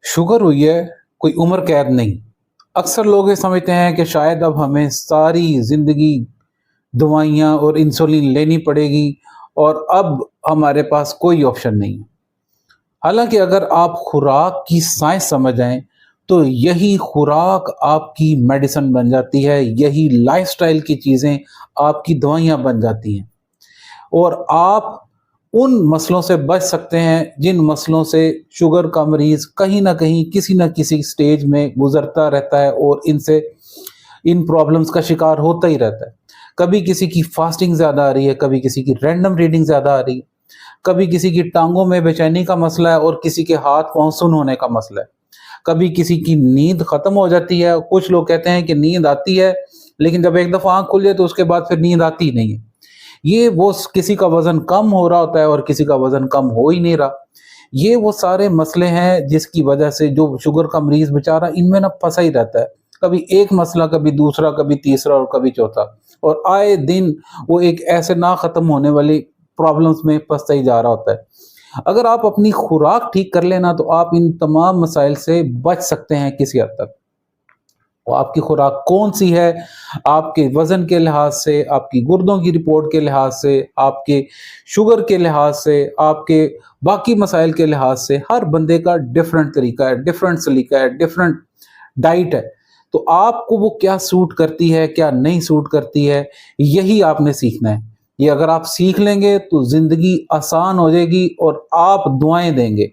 Sugar हुई है कोई उम्र कैद नहीं। अक्सर लोग ये समझते हैं कि शायद अब हमें सारी ज़िंदगी दवाइयाँ और इंसुलिन लेनी पड़ेगी और अब हमारे पास कोई ऑप्शन नहीं है। हालांकि अगर आप खुराक की साइंस समझ जाएं तो यही खुराक आपकी मेडिसिन बन जाती है, यही लाइफस्टाइल की चीज़ें आपकी दवाइयाँ बन जाती हैं और आप उन मसलों से बच सकते हैं जिन मसलों से शुगर का मरीज कहीं ना कहीं किसी ना किसी स्टेज में गुजरता रहता है और इनसे इन प्रॉब्लम्स का शिकार होता ही रहता है। कभी किसी की फास्टिंग ज़्यादा आ रही है, कभी किसी की रैंडम रीडिंग ज़्यादा आ रही है, कभी किसी की टांगों में बेचैनी का मसला है और किसी के हाथ पांव सुन होने का मसला है, कभी किसी की नींद खत्म हो जाती है। कुछ लोग कहते हैं कि नींद आती है लेकिन जब एक दफ़ा आंख खुल जाए तो उसके बाद फिर नींद आती ही नहीं है। ये वो किसी का वजन कम हो रहा होता है और किसी का वजन कम हो ही नहीं रहा। ये वो सारे मसले हैं जिसकी वजह से जो शुगर का मरीज बेचारा इनमें ना फंसा ही रहता है। कभी एक मसला, कभी दूसरा, कभी तीसरा और कभी चौथा, और आए दिन वो एक ऐसे ना खत्म होने वाली प्रॉब्लम्स में फंसता ही जा रहा होता है। अगर आप अपनी खुराक ठीक कर लेना तो आप इन तमाम मसाइल से बच सकते हैं किसी हद तक। वो आपकी खुराक कौन सी है, आपके वजन के लिहाज से, आपकी गुर्दों की रिपोर्ट के लिहाज से, आपके शुगर के लिहाज से, आपके बाकी मसाइल के लिहाज से, हर बंदे का डिफरेंट तरीका है, डिफरेंट सलीका है, डिफरेंट डाइट है। तो आपको वो क्या सूट करती है, क्या नहीं सूट करती है, यही आपने सीखना है। ये अगर आप सीख लेंगे तो जिंदगी आसान हो जाएगी और आप दुआएं देंगे।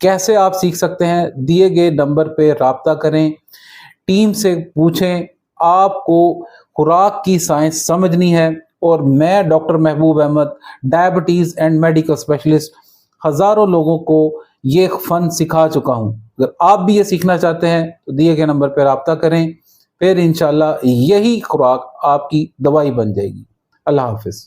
कैसे आप सीख सकते हैं? दिए गए नंबर पे राब्ता करें, टीम से पूछें। आपको खुराक की साइंस समझनी है और मैं doctor Mahboob Ahmed, diabetes and medical specialist, हज़ारों लोगों को ये फ़न सिखा चुका हूँ। अगर आप भी ये सीखना चाहते हैं तो दिए गए नंबर पर राब्ता करें, फिर इंशाल्लाह यही खुराक आपकी दवाई बन जाएगी। अल्लाह हाफिज़।